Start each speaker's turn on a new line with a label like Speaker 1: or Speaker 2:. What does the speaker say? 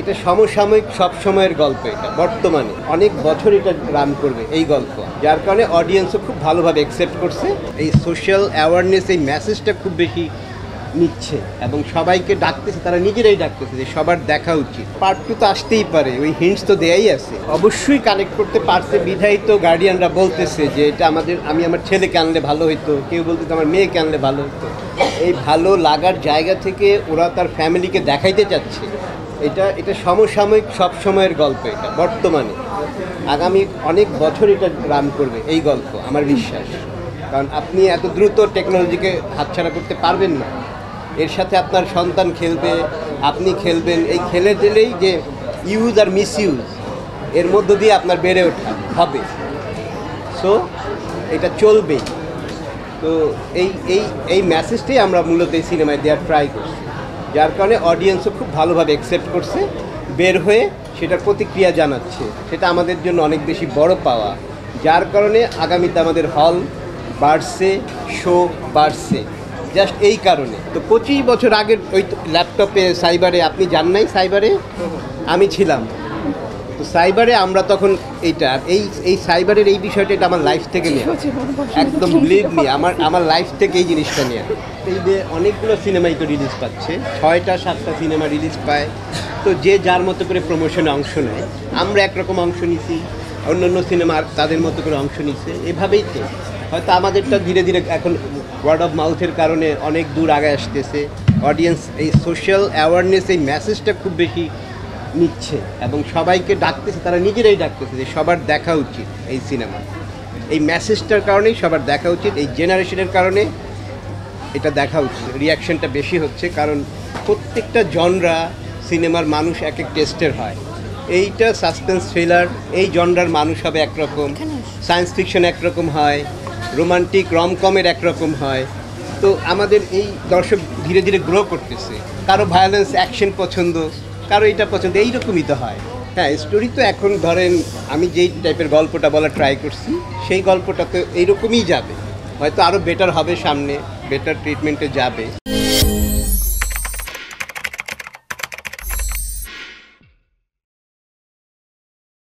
Speaker 1: এটা সমসাময়িক সব সময়ের গল্প, এটা বর্তমানে অনেক বছর এটা রান করবে এই গল্প, যার কারণে অডিয়েন্সও খুব ভালোভাবে অ্যাকসেপ্ট করছে। এই সোশ্যাল অ্যাওয়ারনেস, এই মেসেজটা খুব বেশি নিচ্ছে এবং সবাইকে ডাকতেছে, তারা নিজেরাই ডাকতেছে যে সবার দেখা উচিত। পার্ট 2 তো আসতেই পারে, ওই হিন্টস তো দেয়াই আছে। অবশ্যই কানেক্ট করতে পারছে বিধায়ী তো গার্ডিয়ানরা বলতেছে যে এটা আমি আমার ছেলেকে আনলে ভালো হইতো, কেউ বলতে আমার মেয়েকে আনলে ভালো হতো। এই ভালো লাগার জায়গা থেকে ওরা তার ফ্যামিলিকে দেখাইতে চাচ্ছে। এটা সমসাময়িক সব সময়ের গল্প, এটা বর্তমানে আগামী অনেক বছর এটা রান করবে এই গল্প, আমার বিশ্বাস। কারণ আপনি এত দ্রুত টেকনোলজিকে হাতছাড়া করতে পারবেন না। এর সাথে আপনার সন্তান খেলবে, আপনি খেলবেন, এই খেলে দিলেই যে ইউজ আর মিস ইউজ এর মধ্য দিয়ে আপনার বেড়ে ওঠা হবে। সো এটা চলবেই। তো এই মেসেজটাই আমরা মূলত এই সিনেমায় দেওয়ার ট্রাই করছি, যার কারণে অডিয়েন্সও খুব ভালোভাবে অ্যাকসেপ্ট করছে, বের হয়ে সেটার প্রতিক্রিয়া জানাচ্ছে। সেটা আমাদের জন্য অনেক বেশি বড় পাওয়া, যার কারণে আগামীতে আমাদের হল বাড়ছে, শো বাড়ছে, জাস্ট এই কারণে। তো 25 বছর আগের ওই ল্যাপটপে সাইবারে আপনি যান নাই? সাইবারে আমি ছিলাম, তো সাইবারে আমরা তখন এই সাইবারের এই বিষয়টা এটা আমার লাইফ থেকে নিয়ে, একদম বিলিভ মি, আমার লাইফ থেকে এই জিনিসটা নিয়ে। এই যে অনেকগুলো সিনেমাই তো রিলিজ পাচ্ছে, 6টা-7টা সিনেমা রিলিজ পায়, তো যে যার মতো করে প্রমোশনে অংশ নেয়। আমরা একরকম অংশ নিছি, অন্য সিনেমা তাদের মতো করে অংশ নিচ্ছে, এভাবেই তো হয়তো আমাদেরটা ধীরে ধীরে এখন ওয়ার্ড অফ মাউথের কারণে অনেক দূর আগে আসতেছে। অডিয়েন্স এই সোশ্যাল অ্যাওয়ারনেস, এই মেসেজটা খুব বেশি নিচ্ছে এবং সবাইকে ডাকতেছে, তারা নিজেরাই ডাকতেছে যে সবার দেখা উচিত এই সিনেমা। এই মেসেজটার কারণেই সবার দেখা উচিত, এই জেনারেশনের কারণে এটা দেখা উচিত। রিয়াকশনটা বেশি হচ্ছে কারণ প্রত্যেকটা জনরা সিনেমার মানুষ এক এক টেস্টের হয়। এইটা সাসপেন্স থ্রিলার, এই জনরার মানুষ হবে একরকম, সায়েন্স ফিকশন একরকম হয়, রোমান্টিক রমকমের একরকম হয়। তো আমাদের এই দর্শক ধীরে ধীরে গ্রো করতেছে। কারো ভায়োলেন্স অ্যাকশন পছন্দ, কারো এটা পছন্দ, এইরকমই তো হয়। হ্যাঁ, স্টোরি তো এখন ধরেন আমি যেই টাইপের গল্পটা বলার ট্রাই করছি, সেই গল্পটা তো এইরকমই যাবে, হয়তো আরও বেটার হবে, সামনে বেটার ট্রিটমেন্টে যাবে।